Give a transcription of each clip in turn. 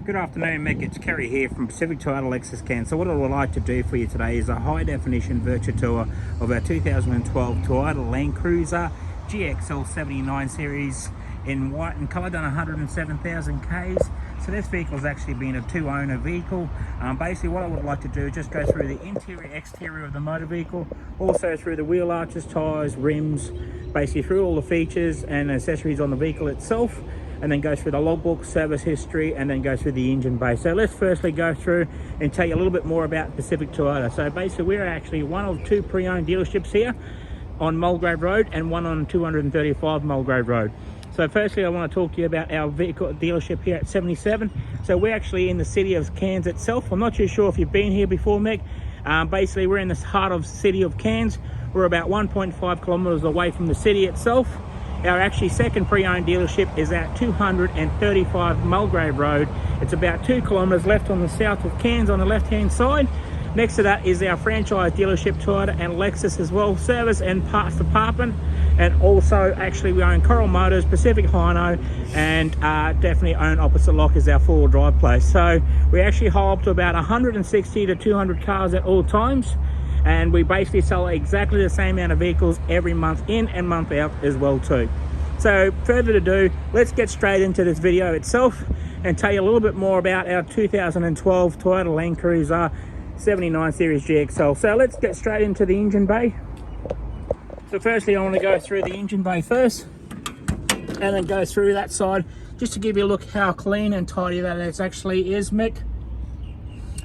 Good afternoon, Mick. It's Kerry here from Pacific Toyota Lexus Cairns. So what I would like to do for you today is a high definition virtual tour of our 2012 Toyota Landcruiser GXL 79 series in white and colour, done 107,000 Ks. So this vehicle has actually been a two-owner vehicle. Basically what I would like to do is just go through the interior, exterior of the motor vehicle, also through the wheel arches, tyres, rims, basically through all the features and accessories on the vehicle itself, and then go through the logbook, service history, and then go through the engine bay. So let's firstly go through and tell you a little bit more about Pacific Toyota. So basically we're actually one of two pre-owned dealerships here on Mulgrave Road and one on 235 Mulgrave Road. So firstly I want to talk to you about our vehicle dealership here at 77. So we're actually in the city of Cairns itself. I'm not too sure if you've been here before, Mick. Basically we're in the heart of the city of Cairns. We're about 1.5 kilometers away from the city itself. Our actually second pre-owned dealership is at 235 Mulgrave Road. It's about 2 kilometres left on the south of Cairns on the left hand side. Next to that is our franchise dealership Toyota and Lexus as well, service and parts department. And also actually we own Coral Motors, Pacific Hino, and definitely own Opposite Lock is our four-wheel drive place. So we actually hold up to about 160 to 200 cars at all times. And we basically sell exactly the same amount of vehicles every month in and month out as well too. So further ado, let's get straight into this video itself and tell you a little bit more about our 2012 Toyota Land Cruiser 79 Series GXL. So let's get straight into the engine bay. So firstly I want to go through the engine bay first and then go through that side just to give you a look how clean and tidy that it actually is, Mick.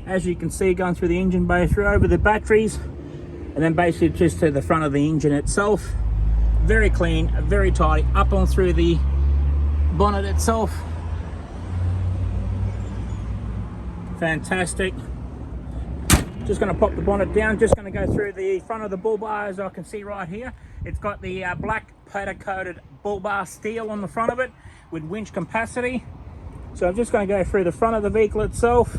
As you can see, going through the engine bay, through over the batteries, and then basically just to the front of the engine itself. Very clean, very tidy, up on through the bonnet itself. Fantastic. Just going to pop the bonnet down, just going to go through the front of the bull bar as I can see right here. It's got the black powder coated bull bar steel on the front of it with winch capacity. So I'm just going to go through the front of the vehicle itself.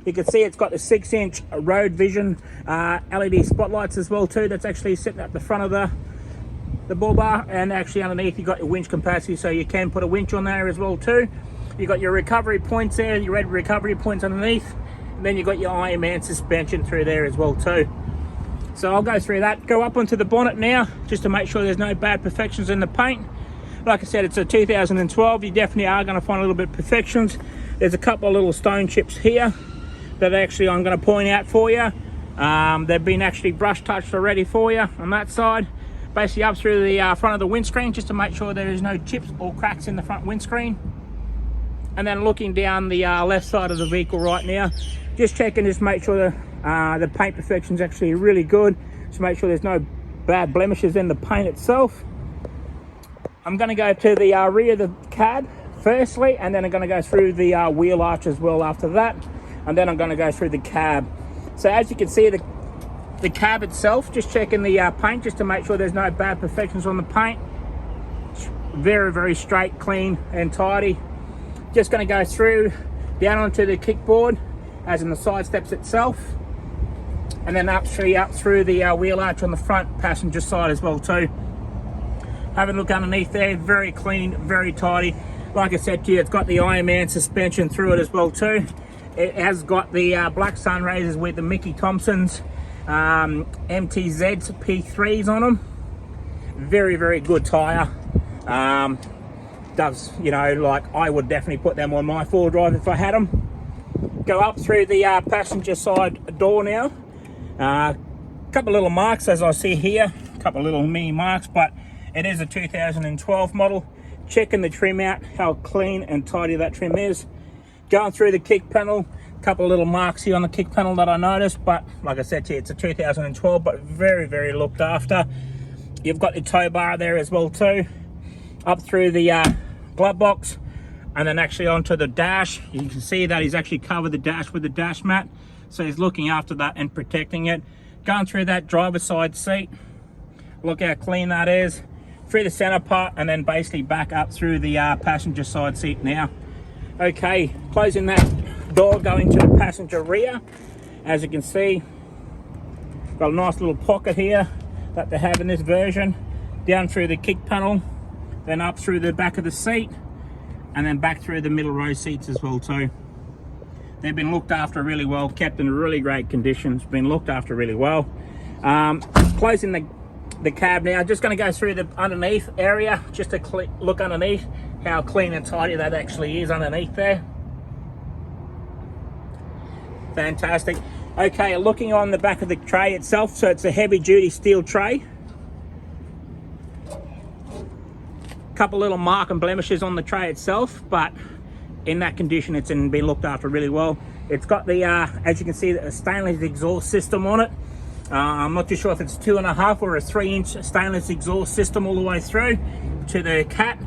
You can see it's got the 6-inch road vision LED spotlights as well too. That's actually sitting at the front of the bull bar, and actually underneath you got your winch capacity, so you can put a winch on there as well too. You got your recovery points there, your red recovery points underneath, and then you got your Iron Man suspension through there as well too. So I'll go through that. Go up onto the bonnet now just to make sure there's no bad perfections in the paint. Like I said, it's a 2012. You definitely are going to find a little bit of perfections. There's a couple of little stone chips here that actually I'm going to point out for you. They've been actually brush touched already for you on that side. Basically up through the front of the windscreen just to make sure there is no chips or cracks in the front windscreen. And then looking down the left side of the vehicle right now, just checking, just make sure the paint perfection is actually really good. Just make sure there's no bad blemishes in the paint itself. I'm going to go to the rear of the cab firstly, and then I'm going to go through the wheel arch as well after that. And then I'm going to go through the cab. So as you can see, the cab itself, just checking the paint just to make sure there's no bad perfections on the paint. Very, very straight, clean and tidy. Just going to go through down onto the kickboard, as in the side steps itself, and then up through the wheel arch on the front passenger side as well too. Have a look underneath there, very clean, very tidy. Like I said to you, it's got the Iron Man suspension through it as well too. It has got the black sun raisers with the Mickey Thompson's MTZs P3s on them. Very, very good tyre. Does, you know, like I would definitely put them on my four-wheel drive if I had them. Go up through the passenger side door now. Couple little marks as I see here. Couple little mini marks, but it is a 2012 model. Checking the trim out, how clean and tidy that trim is. Going through the kick panel, a couple of little marks here on the kick panel that I noticed, but like I said to you, it's a 2012, but very, very looked after. You've got the tow bar there as well too. Up through the glove box, and then actually onto the dash. You can see that he's actually covered the dash with the dash mat, so he's looking after that and protecting it. Going through that driver's side seat, look how clean that is. Through the center part, and then basically back up through the passenger side seat now. Okay, closing that door, going to the passenger rear. As you can see, got a nice little pocket here that they have in this version. Down through the kick panel, then up through the back of the seat. and then back through the middle row seats as well too. They've been looked after really well, kept in really great conditions, been looked after really well. Closing the cab now, just going to go through the underneath area just to look underneath how clean and tidy that actually is underneath there. Fantastic. Okay, looking on the back of the tray itself, so it's a heavy duty steel tray. Couple little mark and blemishes on the tray itself, but in that condition it's been looked after really well. It's got the as you can see, a stainless exhaust system on it. I'm not too sure if it's 2.5 or a 3-inch stainless exhaust system all the way through to the cat,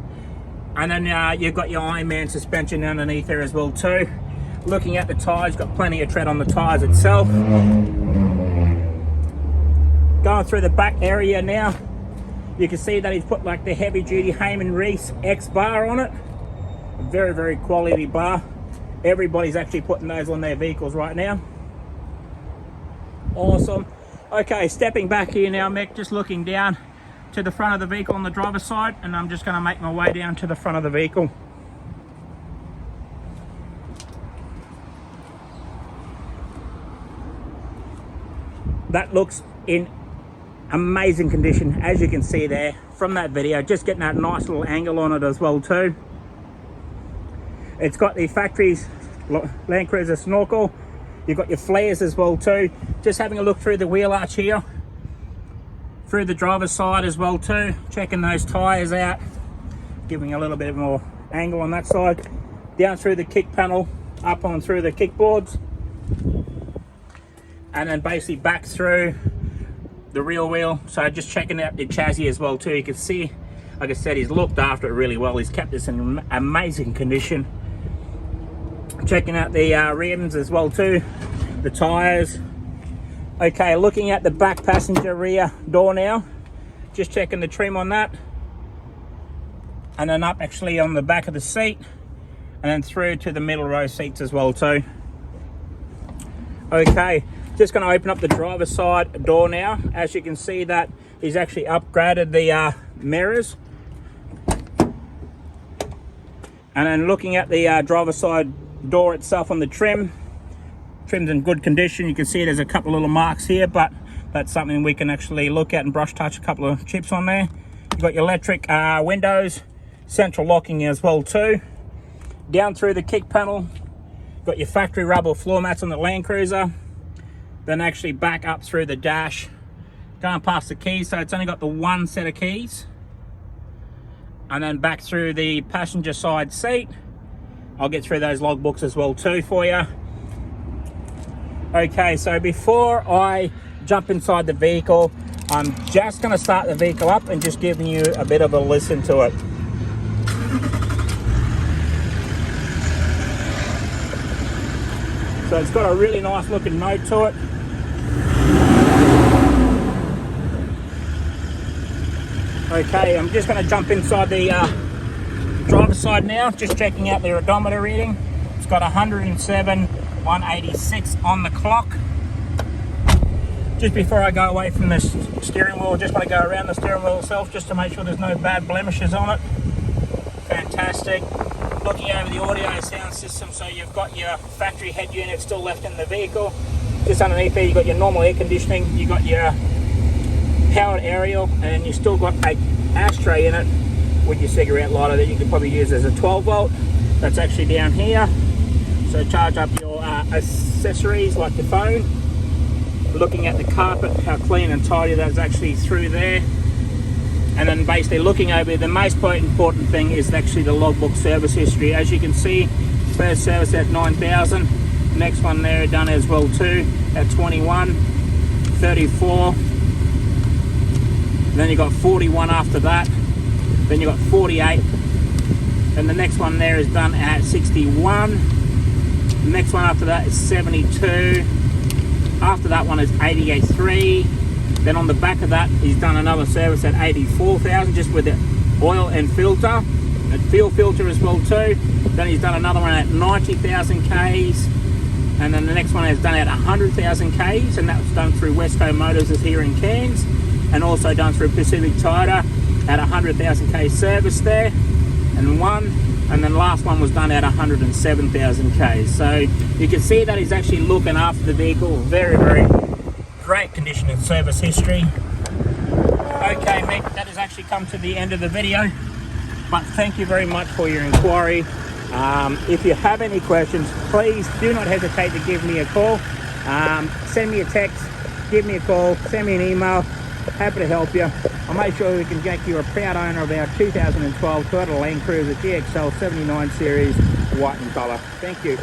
and then you've got your Ironman suspension underneath there as well too. Looking at the tyres, got plenty of tread on the tyres itself. Going through the back area now, you can see that he's put like the heavy duty Heyman Reese X bar on it. Very, very quality bar. Everybody's actually putting those on their vehicles right now. Awesome. Okay, stepping back here now, Mick, just looking down to the front of the vehicle on the driver's side, and I'm just going to make my way down to the front of the vehicle. That looks in amazing condition, as you can see there from that video. Just getting that nice little angle on it as well too. It's got the factory's Landcruiser snorkel. You've got your flares as well too. Just having a look through the wheel arch here, through the driver's side as well too. Checking those tyres out, giving a little bit more angle on that side. Down through the kick panel, up on through the kick boards, and then basically back through the rear wheel. So just checking out the chassis as well too. You can see, like I said, he's looked after it really well. He's kept this in amazing condition. Checking out the rims as well too, the tires. Okay, looking at the back passenger rear door now, just checking the trim on that, and then up actually on the back of the seat, and then through to the middle row seats as well too. Okay, just going to open up the driver's side door now. As you can see, that he's actually upgraded the mirrors. And then looking at the driver's side door itself on the trim's in good condition. You can see there's a couple of little marks here, but that's something we can actually look at and brush touch a couple of chips on there. You've got your electric windows, central locking as well too. Down through the kick panel, got your factory rubber floor mats on the Landcruiser. Then actually back up through the dash, going past the keys, so it's only got the one set of keys. And then back through the passenger side seat. I'll get through those logbooks as well too for you. Okay, so before I jump inside the vehicle, I'm just going to start the vehicle up and just giving you a bit of a listen to it. So it's got a really nice looking note to it. Okay, I'm just going to jump inside the driver's side now, just checking out the odometer reading. It's got 107, 186 on the clock. Just before I go away from the steering wheel, just want to go around the steering wheel itself just to make sure there's no bad blemishes on it. Fantastic. Looking over the audio sound system, so you've got your factory head unit still left in the vehicle. Just underneath there, you've got your normal air conditioning, you've got your powered aerial, and you've still got an ashtray in it with your cigarette lighter that you could probably use as a 12 volt. That's actually down here. So charge up your accessories like your phone. Looking at the carpet, how clean and tidy that's actually through there. And then basically looking over, the most important thing is actually the logbook service history. As you can see, first service at 9,000. Next one there done as well too at 21, 34. Then you got 41 after that. Then you got 48. And the next one there is done at 61. The next one after that is 72. After that one is 88.3. Then on the back of that, he's done another service at 84,000 just with the oil and filter, and fuel filter as well too. Then he's done another one at 90,000 Ks. And then the next one is done at 100,000 Ks, and that was done through Westco Motors here in Cairns, and also done through Pacific Tire at 100,000 K service there. And one, and then last one was done at 107,000 Ks. So you can see that he's actually looking after the vehicle. Very, very great condition and service history. Okay, Mick, that has actually come to the end of the video, but thank you very much for your inquiry. If you have any questions, please do not hesitate to give me a call. Send me a text, give me a call, send me an email. Happy to help you. I'll make sure we can make you a proud owner of our 2012 Toyota Landcruiser GXL 79 series, white in colour. Thank you.